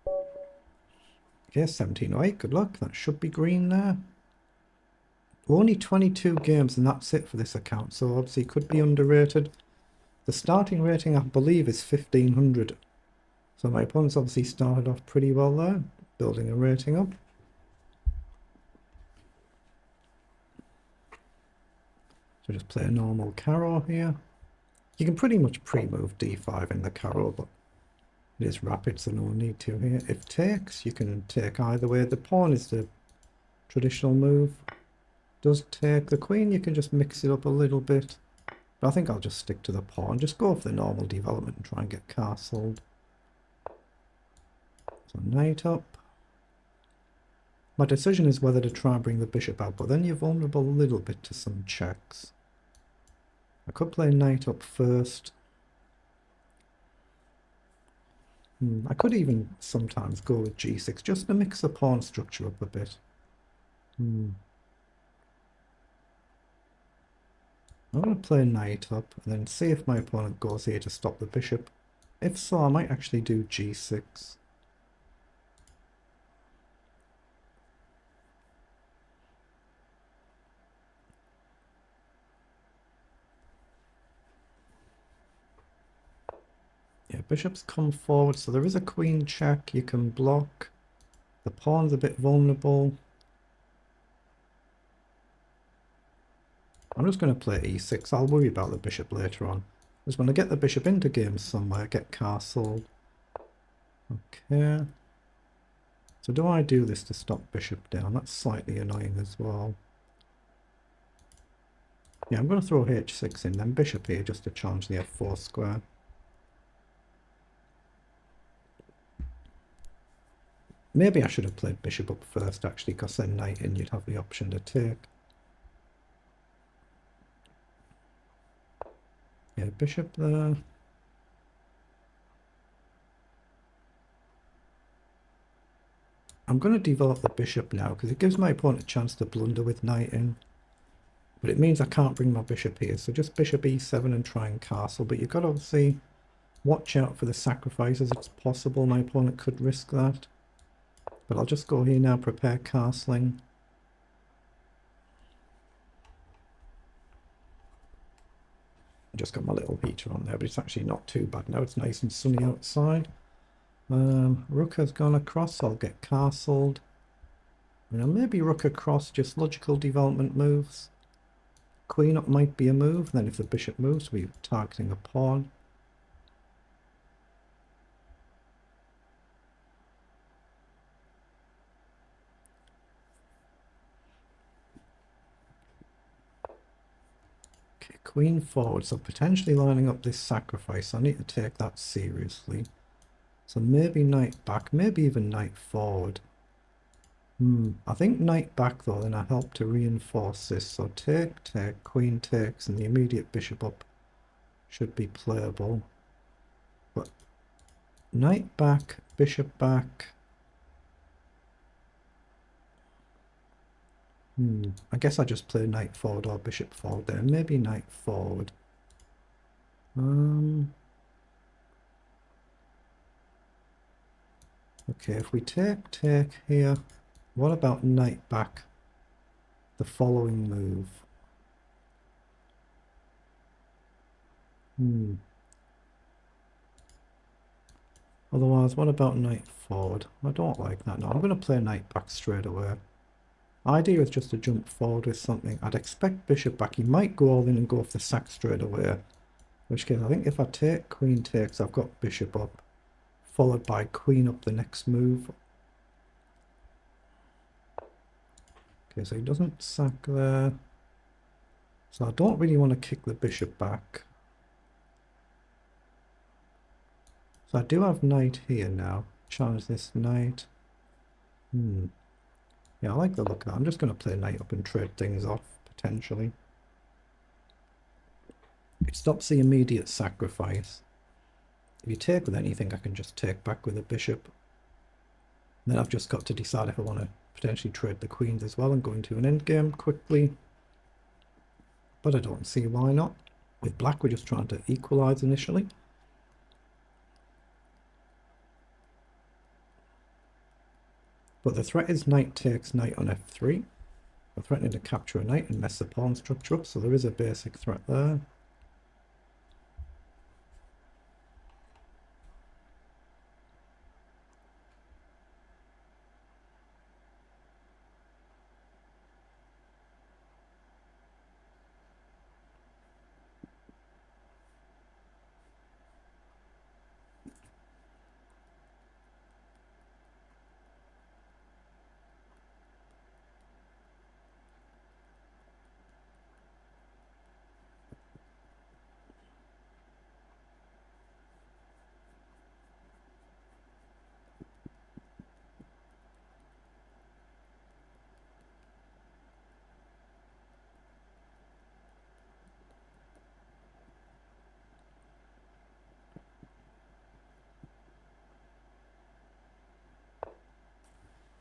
Okay, 1708, good luck. That should be green there. Only 22 games and that's it for this account, so obviously it could be underrated. The starting rating I believe is 1500. So my opponent's obviously started off pretty well there, building a rating up. So just play a normal carrow here. You can pretty much pre-move d5 in the carrow, but it is rapid, so no need to here. If takes, you can take either way. The pawn is the traditional move. Does take the queen, you can just mix it up a little bit. But I think I'll just stick to the pawn. Just go for the normal development and try and get castled. So knight up. My decision is whether to try and bring the bishop out, but then you're vulnerable a little bit to some checks. I could play knight up first. I could even sometimes go with g6 just to mix the pawn structure up a bit. I'm going to play knight up and then see if my opponent goes here to stop the bishop. If so, I might actually do g6. Yeah, bishops come forward, so there is a queen check you can block. The pawn's a bit vulnerable. I'm just going to play e6. I'll worry about the bishop later on. Just want to get the bishop into games somewhere, get castled. Okay. So do I do this to stop bishop down? That's slightly annoying as well. Yeah, I'm going to throw h6 in, then bishop here just to challenge the f4 square. Maybe I should have played bishop up first actually, because then knight in you'd have the option to take. Yeah, bishop there. I'm going to develop the bishop now because it gives my opponent a chance to blunder with knight in. But it means I can't bring my bishop here, so just bishop e7 and try and castle. But you've got to obviously watch out for the sacrifices. It's possible my opponent could risk that. But I'll just go here now, prepare castling. I just got my little heater on there, but it's actually not too bad now. It's nice and sunny outside. Rook has gone across, I'll get castled. Maybe rook across, just logical development moves. Queen up might be a move, then if the bishop moves, we're targeting a pawn. Okay, queen forward, so potentially lining up this sacrifice. I need to take that seriously. So maybe knight back, maybe even knight forward. I think knight back though, then I help to reinforce this. So take, queen takes, and the immediate bishop up should be playable. But knight back, bishop back. I guess I just play knight forward or bishop forward there. Maybe knight forward. Okay, if we take here, what about knight back? The following move. Otherwise, what about knight forward? I don't like that. No, I'm going to play knight back straight away. Idea is just to jump forward with something. I'd expect bishop back. He might go all in and go off the sack straight away. In which case, I think if I take queen takes, I've got bishop up, followed by queen up the next move. Okay, so he doesn't sack there. So I don't really want to kick the bishop back. So I do have knight here now. Challenge this knight. Yeah, I like the look of that. I'm just going to play knight up and trade things off, potentially. It stops the immediate sacrifice. If you take with anything, I can just take back with a bishop. And then I've just got to decide if I want to potentially trade the queens as well and go into an endgame quickly. But I don't see why not. With black, we're just trying to equalize initially. But the threat is knight takes knight on f3. We're threatening to capture a knight and mess the pawn structure up, so there is a basic threat there.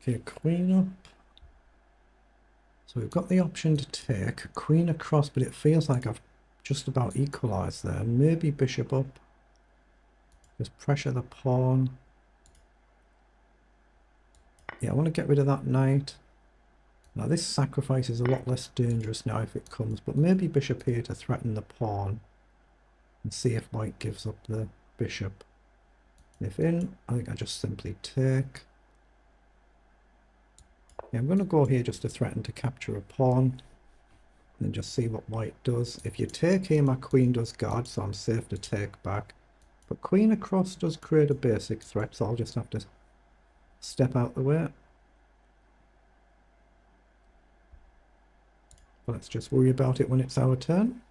Okay, queen up. So we've got the option to take queen across, but it feels like I've just about equalised there. Maybe bishop up. Just pressure the pawn. Yeah, I want to get rid of that knight. Now this sacrifice is a lot less dangerous now if it comes, but maybe bishop here to threaten the pawn and see if white gives up the bishop. If in, I think I just simply take. Yeah, I'm going to go here just to threaten to capture a pawn and then just see what white does. If you take here, my queen does guard, so I'm safe to take back. But queen across does create a basic threat, so I'll just have to step out the way. But let's just worry about it when it's our turn.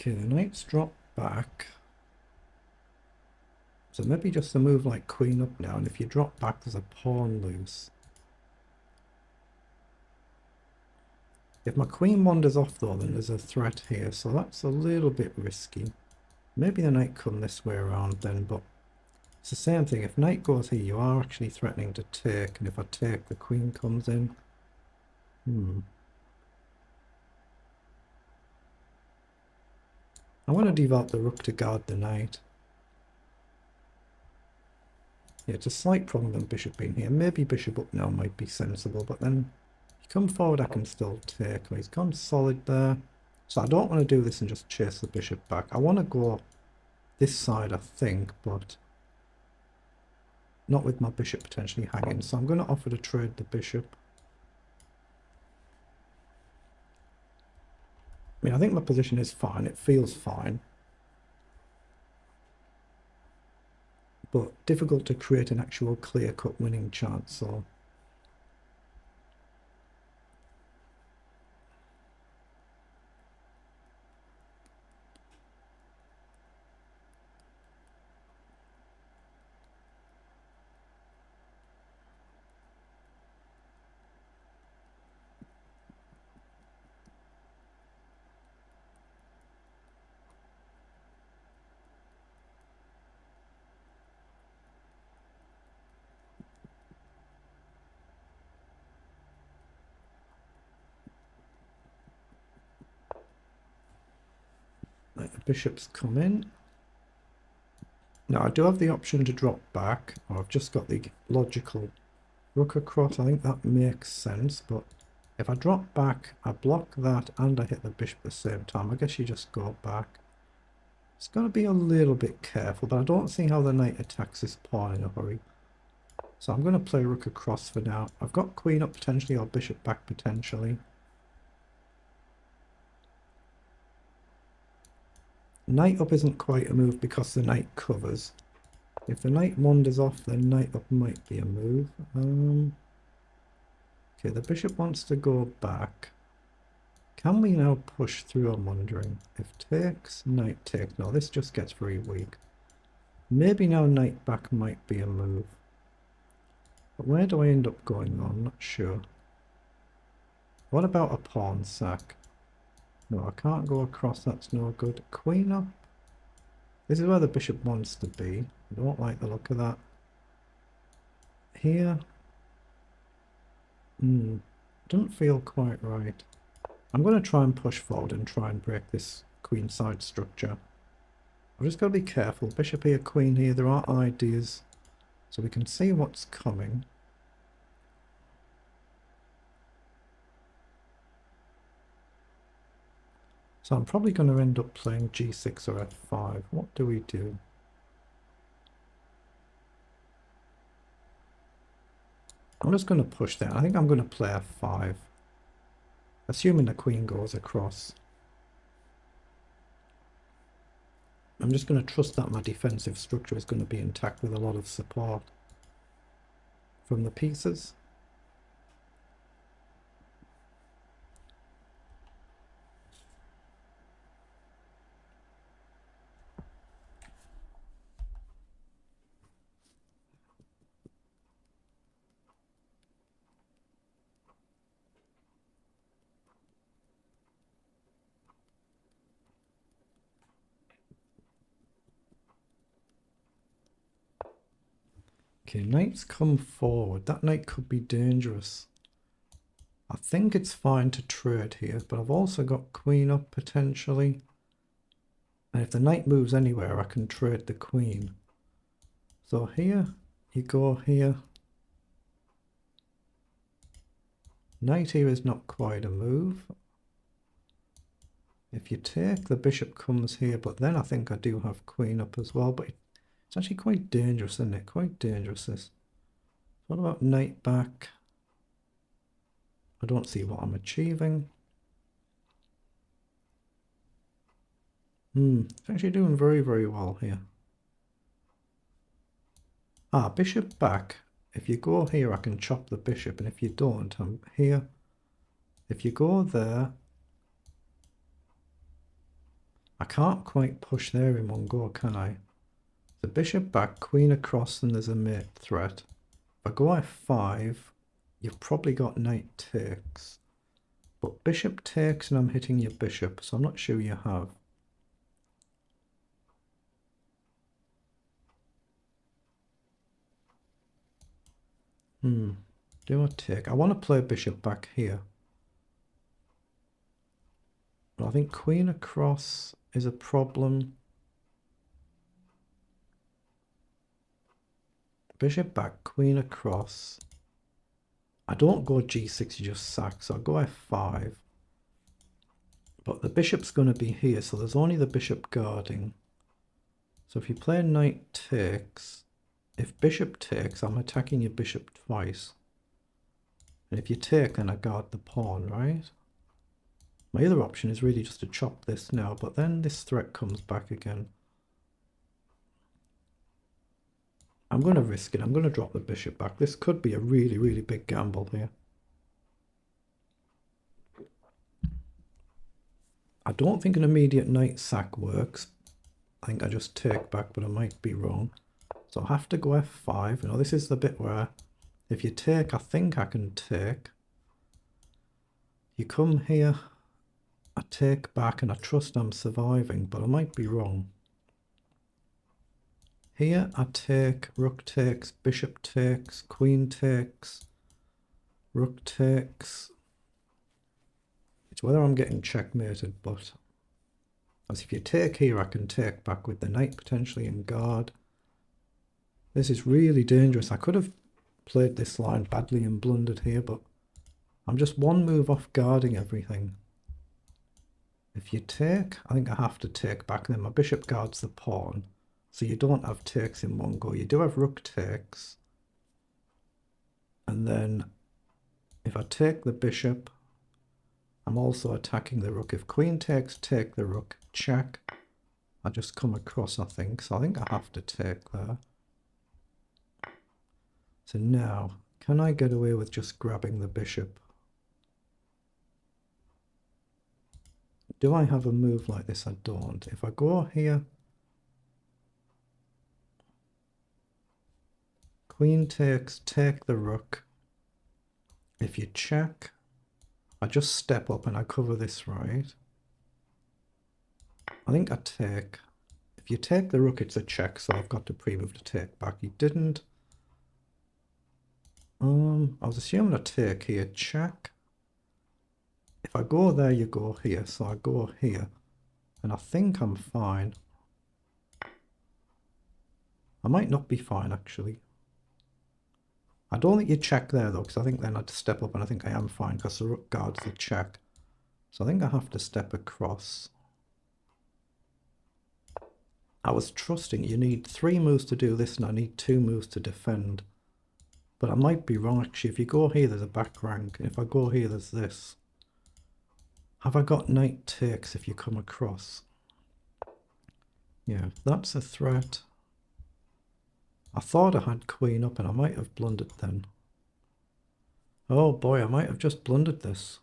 Okay, the knight's dropped back. So maybe just a move like queen up now, and if you drop back there's a pawn loose. If my queen wanders off though, then there's a threat here, so that's a little bit risky. Maybe the knight come this way around then, but it's the same thing. If knight goes here, you are actually threatening to take, and if I take, the queen comes in. I want to develop the rook to guard the knight. Yeah, it's a slight problem with bishop being here. Maybe bishop up now might be sensible, but then if you come forward I can still take. Well, he's gone solid there. So I don't want to do this and just chase the bishop back. I want to go this side, I think, but not with my bishop potentially hanging. So I'm going to offer to trade the bishop. I mean, I think my position is fine. It feels fine. But difficult to create an actual clear-cut winning chance, so... Like the bishops come in. Now I do have the option to drop back, or I've just got the logical rook across. I think that makes sense, but if I drop back, I block that and I hit the bishop at the same time. I guess you just go back. It's got to be a little bit careful, but I don't see how the knight attacks this pawn in a hurry. So I'm going to play rook across for now. I've got queen up potentially, or bishop back potentially. Knight up isn't quite a move because the knight covers. If the knight wanders off, then knight up might be a move. Okay, the bishop wants to go back. Can we now push through, I'm wondering? If takes, knight takes. No, this just gets very weak. Maybe now knight back might be a move. But where do I end up going on? I'm not sure. What about a pawn sack? No, I can't go across, that's no good. Queen up. This is where the bishop wants to be. I don't like the look of that. Here. Doesn't feel quite right. I'm going to try and push forward and try and break this queenside structure. I've just got to be careful. Bishop here, queen here. There are ideas. So we can see what's coming. So I'm probably going to end up playing g6 or f5. What do we do? I'm just going to push there. I think I'm going to play f5. Assuming the queen goes across. I'm just going to trust that my defensive structure is going to be intact with a lot of support from the pieces. Okay, knight's come forward. That knight could be dangerous. I think it's fine to trade here, but I've also got queen up potentially. And if the knight moves anywhere, I can trade the queen. So here, you go here. Knight here is not quite a move. If you take, the bishop comes here, but then I think I do have queen up as well, but it's actually quite dangerous, isn't it? Quite dangerous, this. What about knight back? I don't see what I'm achieving. It's actually doing very, very well here. Ah, bishop back. If you go here, I can chop the bishop, and if you don't, I'm here. If you go there, I can't quite push there in one go, can I? The bishop back, queen across, and there's a mate threat. If I go f5, you've probably got knight takes. But bishop takes and I'm hitting your bishop, so I'm not sure you have. Do I take? I want to play bishop back here. But I think queen across is a problem. Bishop back, queen across. I don't go g6, you just sack, so I go f5. But the bishop's going to be here, so there's only the bishop guarding. So if you play knight takes, if bishop takes, I'm attacking your bishop twice. And if you take, then I guard the pawn, right? My other option is really just to chop this now, but then this threat comes back again. I'm going to risk it. I'm going to drop the bishop back. This could be a really, really big gamble here. I don't think an immediate knight sack works. I think I just take back, but I might be wrong. So I have to go f5. You know, this is the bit where if you take, I think I can take. You come here, I take back, and I trust I'm surviving, but I might be wrong. Here I take, rook takes, bishop takes, queen takes, rook takes. It's whether I'm getting checkmated, but as if you take here, I can take back with the knight potentially in guard. This is really dangerous. I could have played this line badly and blundered here, but I'm just one move off guarding everything. If you take, I think I have to take back. Then my bishop guards the pawn. So you don't have takes in one go. You do have rook takes. And then if I take the bishop, I'm also attacking the rook. If queen takes, take the rook, check. I just come across, I think. So I think I have to take there. So now, can I get away with just grabbing the bishop? Do I have a move like this? I don't. If I go here, queen takes, take the rook. If you check, I just step up and I cover this, right? I think I take. If you take the rook, it's a check, so I've got to pre-move to take back. He didn't. I was assuming I take here, check. If I go there, you go here, so I go here. And I think I'm fine. I might not be fine, actually. I don't think you check there, though, because I think then I'd step up and I think I am fine, because the rook guards the check. So I think I have to step across. I was trusting you need 3 moves to do this, and I need 2 moves to defend. But I might be wrong, actually. If you go here, there's a back rank. And if I go here, there's this. Have I got knight takes if you come across? Yeah, that's a threat. I thought I had queen up and I might have blundered then. Oh boy, I might have just blundered this.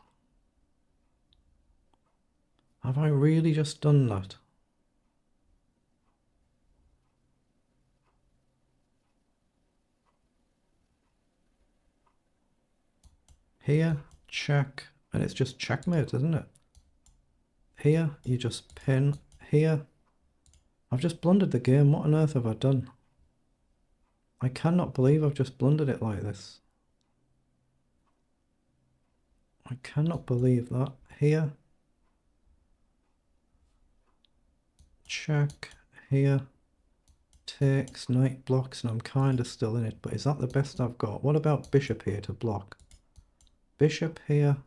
Have I really just done that? Here, check, and it's just checkmate, isn't it? Here, you just pin. Here, I've just blundered the game. What on earth have I done? I cannot believe I've just blundered it like this. I cannot believe that. Here, check. Here, takes, knight blocks, and I'm kind of still in it. But is that the best I've got? What about bishop here to block? Bishop here,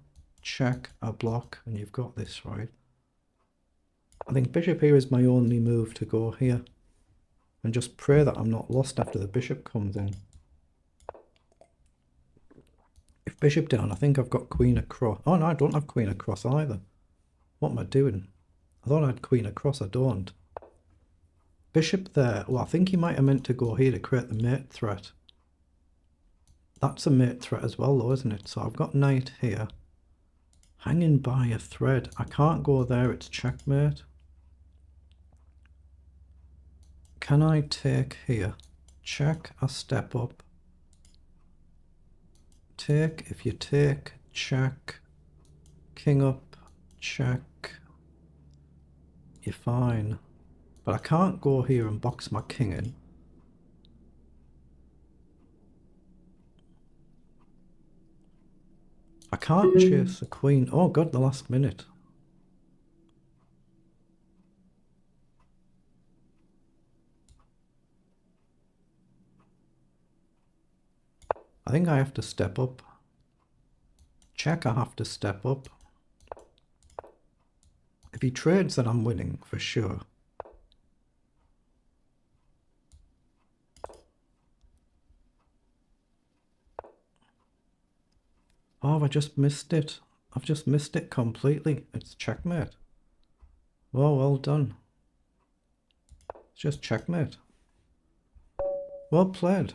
check, a block, and you've got this, right? I think bishop here is my only move to go here. And just pray that I'm not lost after the bishop comes in. If bishop down, I think I've got queen across. Oh no, I don't have queen across either. What am I doing? I thought I had queen across, I don't. Bishop there. Well, I think he might have meant to go here to create the mate threat. That's a mate threat as well though, isn't it? So I've got knight here. Hanging by a thread. I can't go there, it's checkmate. Can I take here? Check, I step up. Take, if you take, check. King up, check. You're fine. But I can't go here and box my king in. I can't chase the queen. Oh god, the last minute. I think I have to step up. Check, I have to step up. If he trades, then I'm winning for sure. Oh, I just missed it. I've just missed it completely. It's checkmate. Well, well done. It's just checkmate. Well played.